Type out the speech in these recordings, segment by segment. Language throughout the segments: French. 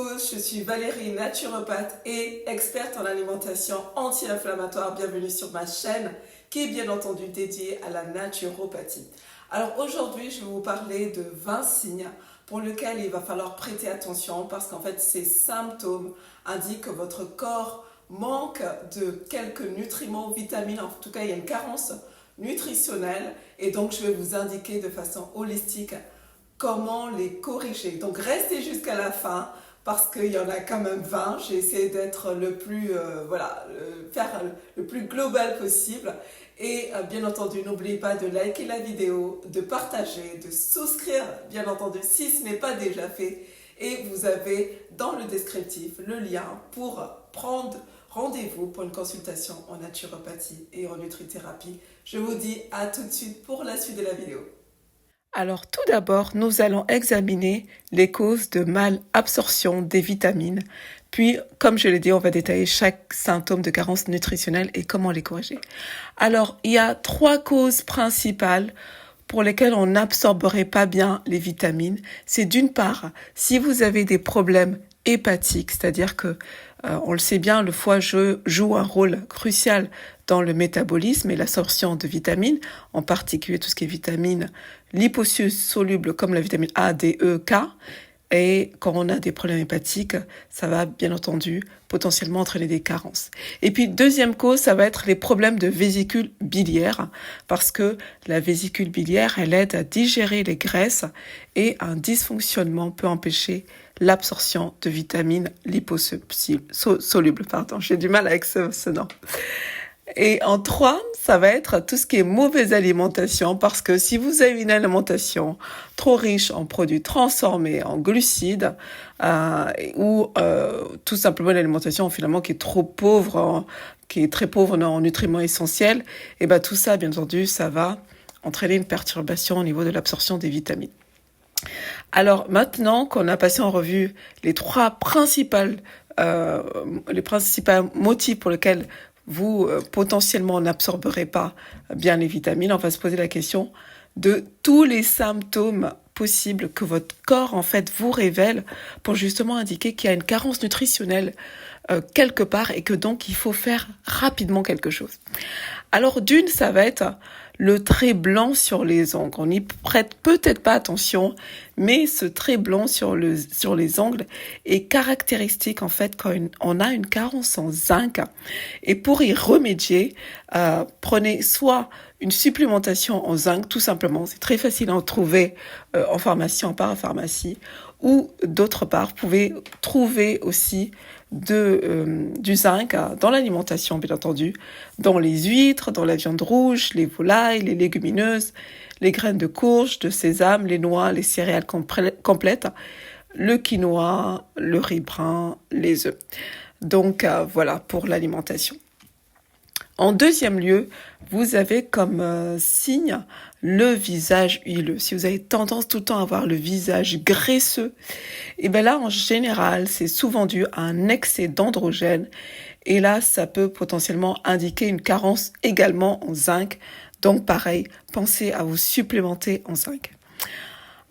tous, je suis Valérie, naturopathe et experte en alimentation anti-inflammatoire. Bienvenue sur ma chaîne qui est bien entendu dédiée à la naturopathie. Alors aujourd'hui, je vais vous parler de 20 signes pour lesquels il va falloir prêter attention parce qu'en fait, ces symptômes indiquent que votre corps manque de quelques nutriments, vitamines, en tout cas, il y a une carence nutritionnelle et donc je vais vous indiquer de façon holistique comment les corriger. Donc restez jusqu'à la fin parce qu'il y en a quand même 20. J'ai essayé d'être le plus, faire le plus global possible. Et bien entendu, n'oubliez pas de liker la vidéo, de partager, de souscrire, bien entendu, si ce n'est pas déjà fait. Et vous avez dans le descriptif le lien pour prendre rendez-vous pour une consultation en naturopathie et en nutrithérapie. Je vous dis à tout de suite pour la suite de la vidéo. Alors tout d'abord, nous allons examiner les causes de mal-absorption des vitamines. Puis, comme je l'ai dit, on va détailler chaque symptôme de carence nutritionnelle et comment les corriger. Alors, il y a 3 causes principales pour lesquelles on n'absorberait pas bien les vitamines. C'est d'une part, si vous avez des problèmes hépatiques, c'est-à-dire que, on le sait bien, le foie joue un rôle crucial dans le métabolisme et l'absorption de vitamines, en particulier tout ce qui est vitamines liposolubles solubles comme la vitamine A, D, E, K. Et quand on a des problèmes hépatiques, ça va bien entendu potentiellement entraîner des carences. Et puis deuxième cause, ça va être les problèmes de vésicule biliaire, parce que la vésicule biliaire, elle aide à digérer les graisses et un dysfonctionnement peut empêcher l'absorption de vitamines liposolubles. J'ai du mal avec ce nom. Et en 3, ça va être tout ce qui est mauvaise alimentation, parce que si vous avez une alimentation trop riche en produits transformés, en glucides, ou tout simplement une alimentation finalement qui est trop pauvre, qui est très pauvre en nutriments essentiels, et ben tout ça, bien entendu, ça va entraîner une perturbation au niveau de l'absorption des vitamines. Alors maintenant qu'on a passé en revue les principaux motifs pour lesquels vous potentiellement n'absorberez pas bien les vitamines, on va se poser la question de tous les symptômes possibles que votre corps en fait vous révèle pour justement indiquer qu'il y a une carence nutritionnelle quelque part et que donc il faut faire rapidement quelque chose. Alors d'une, ça va être le trait blanc sur les ongles. On n'y prête peut-être pas attention, mais ce trait blanc sur les ongles est caractéristique en fait quand on a une carence en zinc. Et pour y remédier, prenez soit une supplémentation en zinc, tout simplement. C'est très facile à en trouver en pharmacie, en parapharmacie. Ou d'autre part, vous pouvez trouver aussi du zinc dans l'alimentation, bien entendu, dans les huîtres, dans la viande rouge, les volailles, les légumineuses, les graines de courge, de sésame, les noix, les céréales complètes, le quinoa, le riz brun, les œufs. Donc voilà pour l'alimentation. En deuxième lieu, vous avez comme signe le visage huileux. Si vous avez tendance tout le temps à avoir le visage graisseux, et bien là, en général, c'est souvent dû à un excès d'androgène. Et là, ça peut potentiellement indiquer une carence également en zinc. Donc pareil, pensez à vous supplémenter en zinc.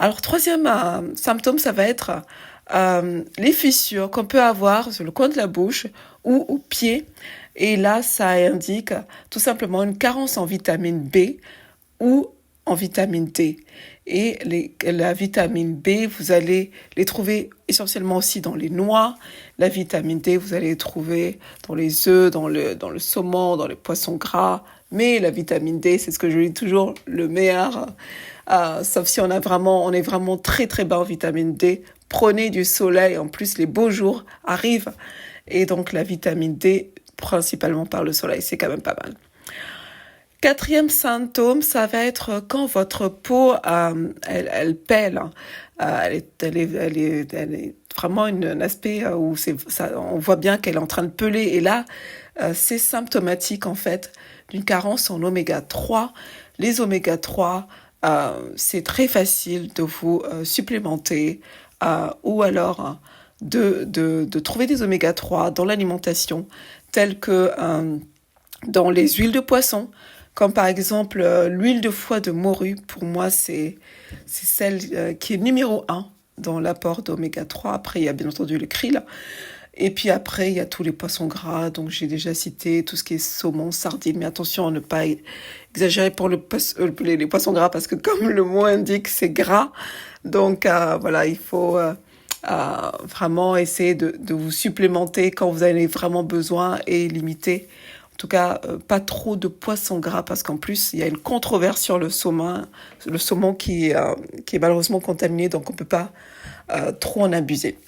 Alors troisième symptôme, ça va être les fissures qu'on peut avoir sur le coin de la bouche ou au pied. Et là, ça indique tout simplement une carence en vitamine B ou en vitamine D. Et la vitamine B, vous allez les trouver essentiellement aussi dans les noix. La vitamine D, vous allez les trouver dans les œufs, dans le saumon, dans les poissons gras. Mais la vitamine D, c'est ce que je dis toujours, le meilleur. Sauf si on est vraiment très très bas en vitamine D. Prenez du soleil, en plus les beaux jours arrivent. Et donc la vitamine D, principalement par le soleil, c'est quand même pas mal. Quatrième symptôme, ça va être quand votre peau, elle pèle. Elle est vraiment un aspect où on voit bien qu'elle est en train de peler. Et là, c'est symptomatique en fait d'une carence en oméga 3. Les oméga 3, c'est très facile de vous supplémenter ou alors de trouver des oméga 3 dans l'alimentation, telles que dans les huiles de poisson, comme par exemple l'huile de foie de morue. Pour moi, c'est celle qui est numéro 1 dans l'apport d'oméga 3. Après, il y a bien entendu le krill. Et puis après, il y a tous les poissons gras. Donc, j'ai déjà cité tout ce qui est saumon, sardines. Mais attention à ne pas exagérer pour les poissons gras parce que comme le mot indique, c'est gras. Donc, voilà, il faut vraiment essayer de vous supplémenter quand vous en avez vraiment besoin et limiter. En tout cas, pas trop de poissons gras parce qu'en plus, il y a une controverse sur le saumon qui est malheureusement contaminé. Donc, on ne peut pas trop en abuser.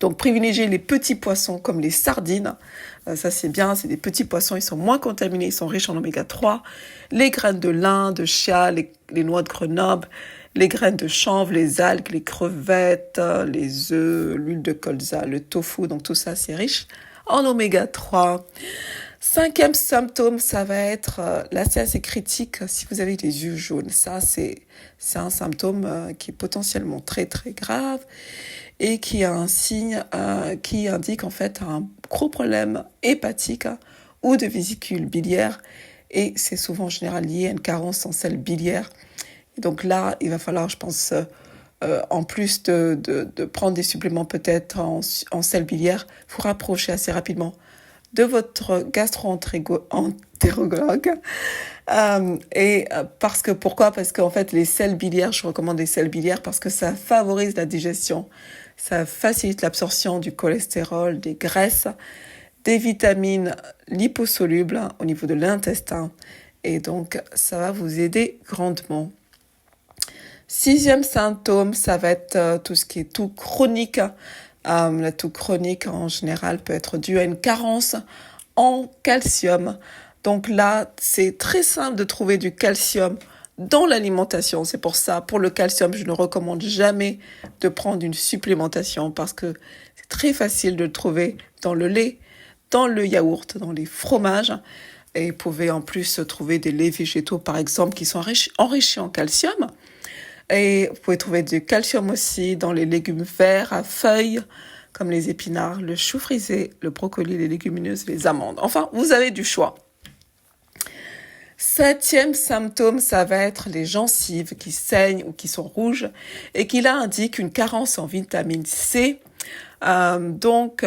Donc, privilégiez les petits poissons comme les sardines. Ça, c'est bien. C'est des petits poissons. Ils sont moins contaminés. Ils sont riches en oméga 3. Les graines de lin, de chia, les noix de Grenoble, les graines de chanvre, les algues, les crevettes, les œufs, l'huile de colza, le tofu. Donc, tout ça, c'est riche en oméga 3. 5e symptôme, ça va être, là c'est assez critique, si vous avez les yeux jaunes. Ça, c'est un symptôme qui est potentiellement très très grave et qui a un signe qui indique en fait un gros problème hépatique ou de vésicule biliaire. Et c'est souvent en général lié à une carence en sel biliaire. Et donc là, il va falloir, je pense, en plus de prendre des suppléments peut-être en sel biliaire, vous rapprocher assez rapidement de votre gastro-entérologue. Pourquoi ? Parce qu'en fait, les sels biliaires, je recommande les sels biliaires parce que ça favorise la digestion, ça facilite l'absorption du cholestérol, des graisses, des vitamines liposolubles au niveau de l'intestin. Et donc, ça va vous aider grandement. 6e symptôme, ça va être tout ce qui est toux chronique. La toux chronique, en général, peut être due à une carence en calcium. Donc là, c'est très simple de trouver du calcium dans l'alimentation. C'est pour ça, pour le calcium, je ne recommande jamais de prendre une supplémentation parce que c'est très facile de le trouver dans le lait, dans le yaourt, dans les fromages. Et vous pouvez en plus trouver des laits végétaux, par exemple, qui sont enrichis en calcium. Et vous pouvez trouver du calcium aussi dans les légumes verts à feuilles, comme les épinards, le chou frisé, le brocoli, les légumineuses, les amandes. Enfin, vous avez du choix. 7e symptôme, ça va être les gencives qui saignent ou qui sont rouges et qui là indiquent une carence en vitamine C. Donc,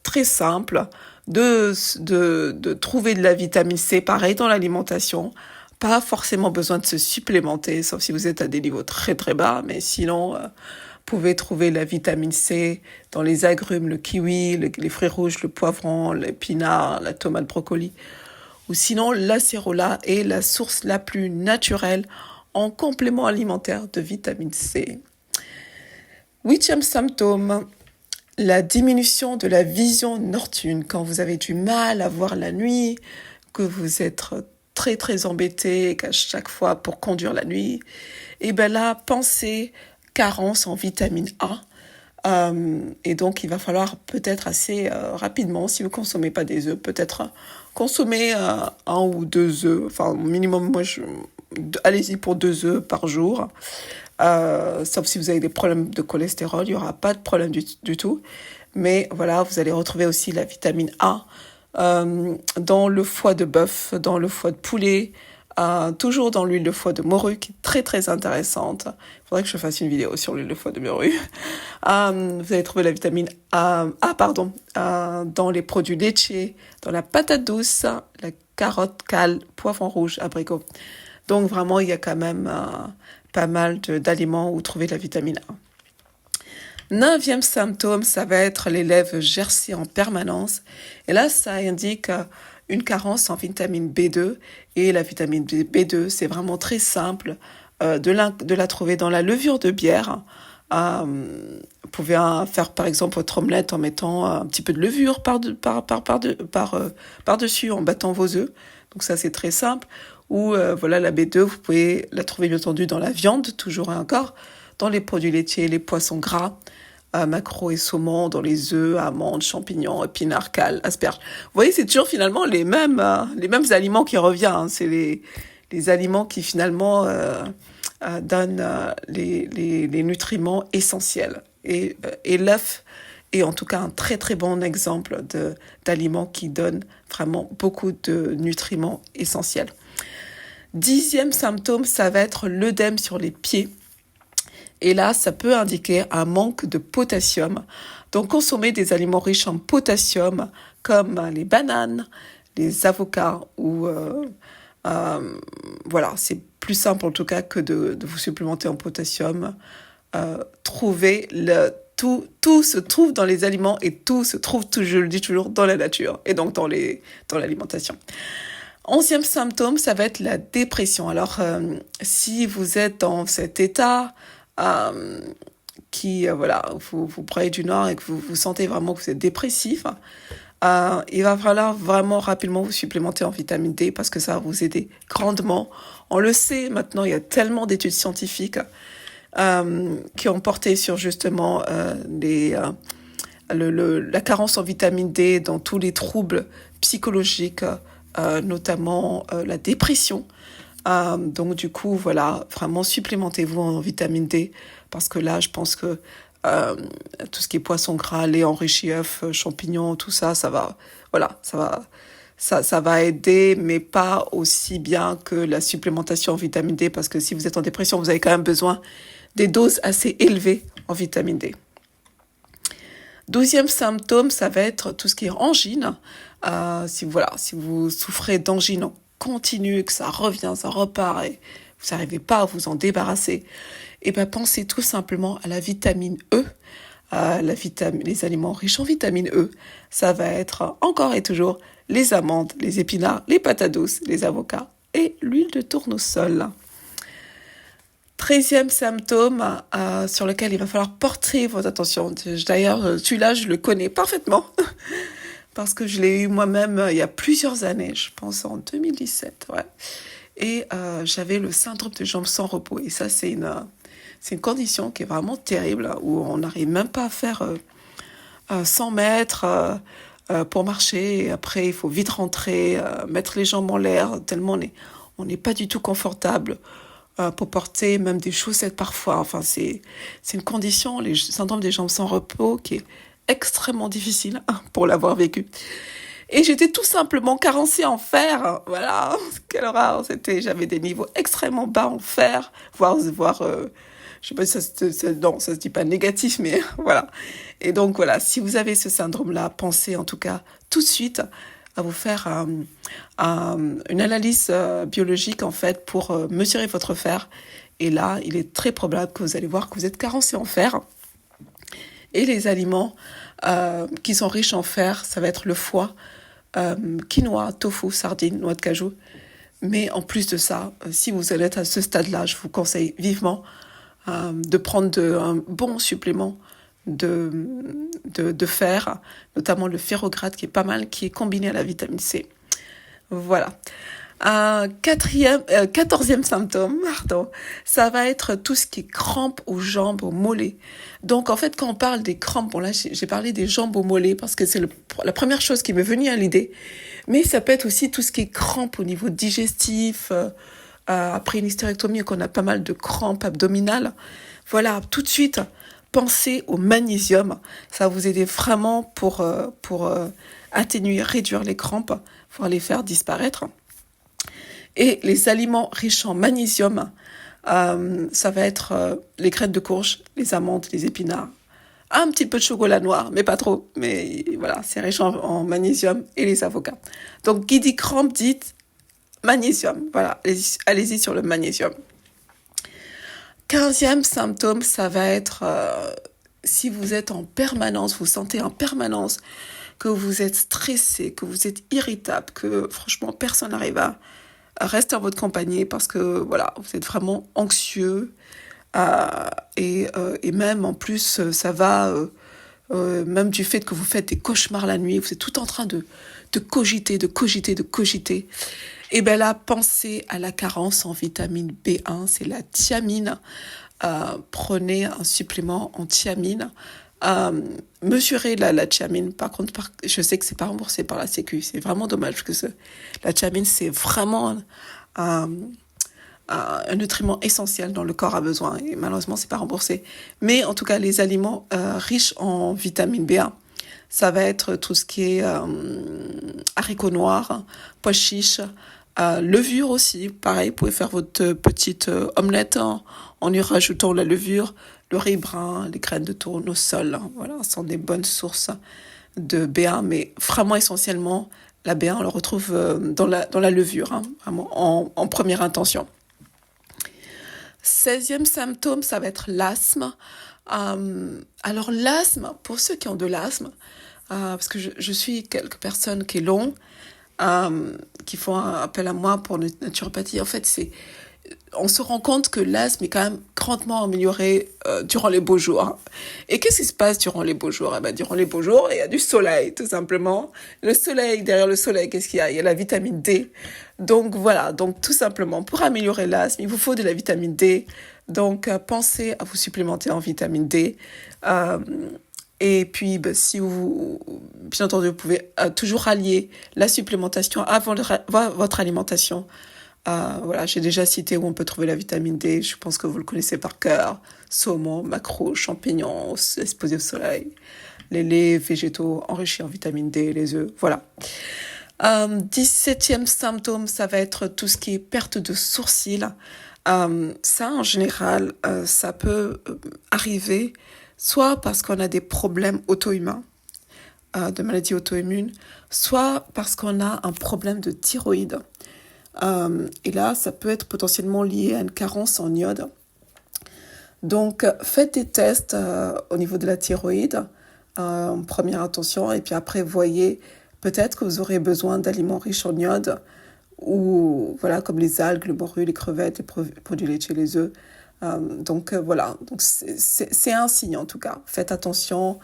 très simple de trouver de la vitamine C, pareil dans l'alimentation. Pas forcément besoin de se supplémenter, sauf si vous êtes à des niveaux très très bas, mais sinon, vous pouvez trouver la vitamine C dans les agrumes, le kiwi, les fruits rouges, le poivron, l'épinard, la tomate, brocoli. Ou sinon, l'acérola est la source la plus naturelle en complément alimentaire de vitamine C. 8e symptôme, la diminution de la vision nocturne. Quand vous avez du mal à voir la nuit, que vous êtes très très embêté, qu'à chaque fois pour conduire la nuit, et bien là, pensez carence en vitamine A. Et donc, il va falloir peut-être assez rapidement, si vous ne consommez pas des œufs, peut-être consommer 1 ou 2 œufs. Enfin, minimum, allez-y pour 2 œufs par jour. Sauf si vous avez des problèmes de cholestérol, il n'y aura pas de problème du tout. Mais voilà, vous allez retrouver aussi la vitamine A dans le foie de bœuf, dans le foie de poulet, toujours dans l'huile de foie de morue qui est très très intéressante. Il faudrait que je fasse une vidéo sur l'huile de foie de morue. Vous allez trouver la vitamine dans les produits laitiers, dans la patate douce, la carotte, cale, poivron rouge, abricot. Donc vraiment, il y a quand même pas mal d'aliments où trouver la vitamine A. 9e symptôme, ça va être les lèvres gercées en permanence. Et là, ça indique une carence en vitamine B2. Et la vitamine B2, c'est vraiment très simple de la trouver dans la levure de bière. Vous pouvez faire par exemple votre omelette en mettant un petit peu de levure par-dessus, en battant vos œufs. Donc ça, c'est très simple. Ou voilà, la B2, vous pouvez la trouver bien entendu dans la viande, toujours et encore, dans les produits laitiers, les poissons gras, maquereau et saumon, dans les œufs, amandes, champignons, épinards, cales, asperges. Vous voyez, c'est toujours finalement les mêmes aliments qui reviennent. Hein. C'est les aliments qui finalement donnent les nutriments essentiels. Et l'œuf est en tout cas un très très bon exemple d'aliments qui donnent vraiment beaucoup de nutriments essentiels. 10e symptôme, ça va être l'œdème sur les pieds Et là, ça peut indiquer un manque de potassium. Donc, consommez des aliments riches en potassium, comme les bananes, les avocats, ou voilà, c'est plus simple en tout cas que de vous supplémenter en potassium. Tout se trouve dans les aliments et tout se trouve, je le dis toujours, dans la nature et donc dans l'alimentation. 11e symptôme, ça va être la dépression. Alors, si vous êtes dans cet état voilà, vous prenez du Nord et que vous sentez vraiment que vous êtes dépressif, il va falloir vraiment rapidement vous supplémenter en vitamine D parce que ça va vous aider grandement. On le sait maintenant, il y a tellement d'études scientifiques qui ont porté sur justement la carence en vitamine D dans tous les troubles psychologiques, notamment la dépression. Donc du coup, voilà, vraiment supplémentez-vous en vitamine D parce que là, je pense que tout ce qui est poisson gras, lait enrichi, œufs, champignons, tout ça, ça va aider, mais pas aussi bien que la supplémentation en vitamine D parce que si vous êtes en dépression, vous avez quand même besoin des doses assez élevées en vitamine D. 12e symptôme, ça va être tout ce qui est angine. Si vous souffrez d'angine en continu, que ça revient, ça repart et vous n'arrivez pas à vous en débarrasser, et ben pensez tout simplement à la vitamine E. Les aliments riches en vitamine E, ça va être encore et toujours les amandes, les épinards, les patates douces, les avocats et l'huile de tournesol. 13e symptôme sur lequel il va falloir porter votre attention. D'ailleurs, celui-là, je le connais parfaitement parce que je l'ai eu moi-même il y a plusieurs années, je pense en 2017. Ouais. Et j'avais le syndrome de jambes sans repos. Et ça, c'est une condition qui est vraiment terrible où on n'arrive même pas à faire 100 mètres pour marcher. Et après, il faut vite rentrer, mettre les jambes en l'air, tellement on n'est pas du tout confortable. Pour porter même des chaussettes parfois. Enfin, c'est une condition, le syndrome des jambes sans repos, qui est extrêmement difficile pour l'avoir vécu. Et j'étais tout simplement carencée en fer. Voilà, quelle horreur. J'avais des niveaux extrêmement bas en fer, voire je sais pas si ça se dit pas négatif, mais voilà. Et donc voilà, si vous avez ce syndrome-là, pensez en tout cas tout de suite à vous faire une analyse biologique en fait pour mesurer votre fer. Et là, il est très probable que vous allez voir que vous êtes carencé en fer. Et les aliments qui sont riches en fer, ça va être le foie, quinoa, tofu, sardines, noix de cajou. Mais en plus de ça, si vous allez être à ce stade-là, je vous conseille vivement de prendre un bon supplément de fer, notamment le ferrograde qui est pas mal, qui est combiné à la vitamine C. Voilà. 14e symptôme, ça va être tout ce qui est crampes aux jambes, aux mollets. Donc en fait, quand on parle des crampes, bon là j'ai parlé des jambes aux mollets parce que c'est la première chose qui m'est venue à l'idée, mais ça peut être aussi tout ce qui est crampes au niveau digestif, après une hystérectomie qu'on a pas mal de crampes abdominales. Voilà, tout de suite, pensez au magnésium. Ça va vous aider vraiment pour atténuer, réduire les crampes, pour les faire disparaître. Et les aliments riches en magnésium, ça va être les graines de courge, les amandes, les épinards. Un petit peu de chocolat noir, mais pas trop. Mais voilà, c'est riche en magnésium et les avocats. Donc, qui dit crampes, dit magnésium. Voilà, allez-y sur le magnésium. 15e symptôme, ça va être si vous êtes en permanence, vous sentez en permanence que vous êtes stressé, que vous êtes irritable, que franchement personne n'arrive à rester en votre compagnie parce que voilà, vous êtes vraiment anxieux et même en plus ça va même du fait que vous faites des cauchemars la nuit, vous êtes tout en train de cogiter. Et bien là, pensez à la carence en vitamine B1, c'est la thiamine. Prenez un supplément en thiamine. Mesurez la thiamine. Par contre, je sais que c'est pas remboursé par la Sécu. C'est vraiment dommage parce que la thiamine, c'est vraiment un nutriment essentiel dont le corps a besoin. Et malheureusement, c'est pas remboursé. Mais en tout cas, les aliments riches en vitamine B1, ça va être tout ce qui est haricots noirs, pois chiches, Levure aussi, pareil, vous pouvez faire votre petite omelette en y rajoutant la levure, le riz brun, les graines de tournesol. Voilà, ce sont des bonnes sources de BA, mais vraiment essentiellement, la BA, on le retrouve dans la levure, vraiment en première intention. 16e symptôme, ça va être l'asthme. Alors l'asthme, pour ceux qui ont de l'asthme, parce que je suis quelques personnes qui l'ont, qui font un appel à moi pour une naturopathie, en fait, on se rend compte que l'asthme est quand même grandement amélioré durant les beaux jours. Et qu'est-ce qui se passe durant les beaux jours? Durant les beaux jours, il y a du soleil, tout simplement. Le soleil, derrière le soleil, qu'est-ce qu'il y a? Il y a la vitamine D. Donc voilà, donc tout simplement, pour améliorer l'asthme, il vous faut de la vitamine D. Donc pensez à vous supplémenter en vitamine D. Et puis, si bien entendu, vous pouvez toujours allier la supplémentation avant votre alimentation. Voilà, j'ai déjà cité où on peut trouver la vitamine D. Je pense que vous le connaissez par cœur. Saumon, maquereau, champignons, exposés au soleil, les laits végétaux enrichis en vitamine D, les œufs, voilà. 17e symptôme, ça va être tout ce qui est perte de sourcils. Ça, en général, ça peut arriver soit parce qu'on a des problèmes auto-immuns, de maladies auto-immunes, soit parce qu'on a un problème de thyroïde. Et là, ça peut être potentiellement lié à une carence en iode. Donc, faites des tests au niveau de la thyroïde en première intention, et puis après, voyez peut-être que vous aurez besoin d'aliments riches en iode, ou voilà, comme les algues, le morue, les crevettes, les produits laitiers, les œufs. Voilà, donc c'est un signe en tout cas. Faites attention,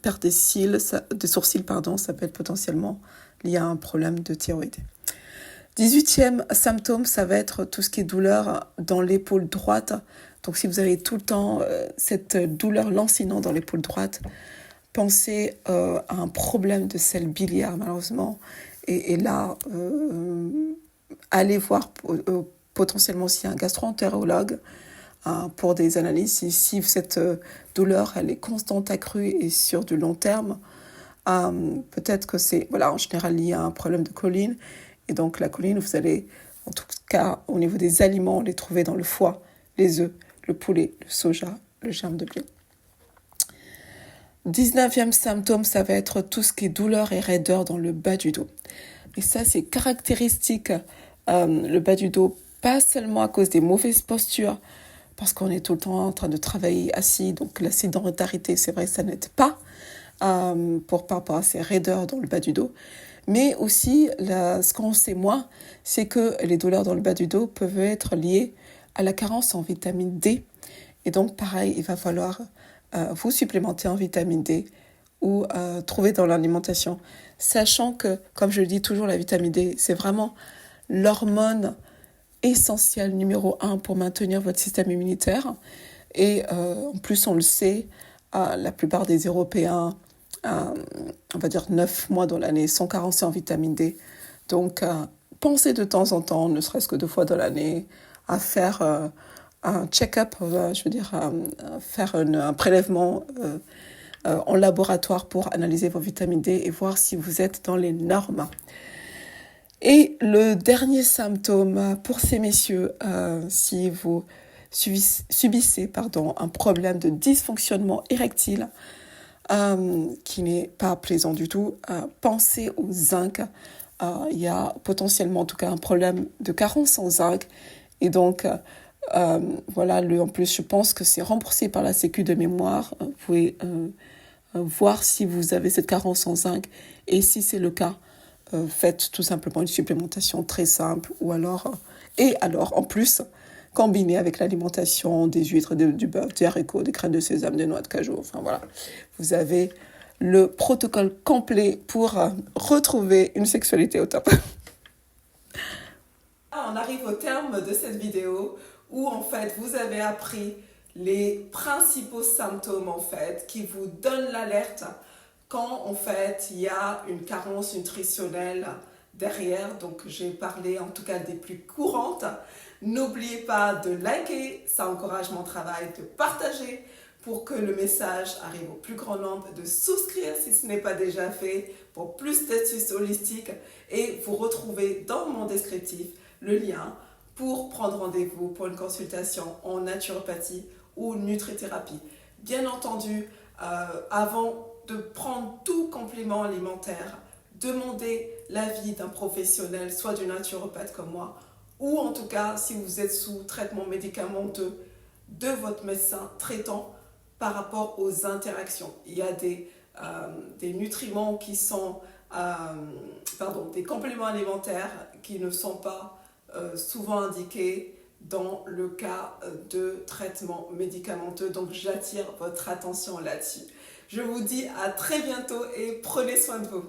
perte des sourcils, ça peut être potentiellement lié à un problème de thyroïde. 18e symptôme, ça va être tout ce qui est douleur dans l'épaule droite. Donc si vous avez tout le temps cette douleur lancinante dans l'épaule droite, pensez à un problème de sel biliaire malheureusement. Et là, allez voir potentiellement s'il y a un gastro-entérologue pour des analyses. Si cette douleur elle est constante, accrue et sur du long terme, peut-être que c'est en général lié à un problème de choline. Et donc la choline, vous allez, en tout cas, au niveau des aliments, les trouver dans le foie, les œufs, le poulet, le soja, le germe de blé. 19e symptôme, ça va être tout ce qui est douleur et raideur dans le bas du dos. Et ça, c'est caractéristique, le bas du dos, pas seulement à cause des mauvaises postures, parce qu'on est tout le temps en train de travailler assis, donc la sédentarité, c'est vrai, ça n'aide pas par rapport à ces raideurs dans le bas du dos. Mais aussi, ce qu'on sait moins, c'est que les douleurs dans le bas du dos peuvent être liées à la carence en vitamine D. Et donc, pareil, il va falloir vous supplémenter en vitamine D ou trouver dans l'alimentation. Sachant que, comme je le dis toujours, la vitamine D, c'est vraiment l'hormone essentielle numéro 1 pour maintenir votre système immunitaire. Et en plus, on le sait, la plupart des Européens, on va dire 9 mois dans l'année, sont carencés en vitamine D. Donc, pensez de temps en temps, ne serait-ce que 2 fois dans l'année, à faire un check-up, faire un prélèvement en laboratoire pour analyser vos vitamines D et voir si vous êtes dans les normes. Et le dernier symptôme pour ces messieurs, si vous subissez un problème de dysfonctionnement érectile, qui n'est pas plaisant du tout, pensez au zinc. Il y a potentiellement en tout cas un problème de carence en zinc. Et donc, en plus, je pense que c'est remboursé par la Sécu de mémoire. Vous pouvez voir si vous avez cette carence en zinc. Et si c'est le cas, faites tout simplement une supplémentation très simple. En plus, combinée avec l'alimentation, des huîtres, du beurre, des haricots, des graines de sésame, des noix de cajou. Enfin voilà, vous avez le protocole complet pour retrouver une sexualité au top. On arrive au terme de cette vidéo où en fait vous avez appris les principaux symptômes en fait qui vous donnent l'alerte quand en fait il y a une carence nutritionnelle derrière. Donc j'ai parlé en tout cas des plus courantes. N'oubliez pas de liker, ça encourage mon travail, de partager pour que le message arrive au plus grand nombre, de souscrire si ce n'est pas déjà fait pour plus d'astuces holistiques et vous retrouvez dans mon descriptif le lien pour prendre rendez-vous pour une consultation en naturopathie ou nutrithérapie. Bien entendu, avant de prendre tout complément alimentaire, demandez l'avis d'un professionnel, soit du naturopathe comme moi, ou en tout cas, si vous êtes sous traitement médicamenteux, de votre médecin traitant par rapport aux interactions. Il y a des nutriments qui sont, des compléments alimentaires qui ne sont pas souvent indiqués dans le cas de traitement médicamenteux. Donc j'attire votre attention là-dessus. Je vous dis à très bientôt et prenez soin de vous.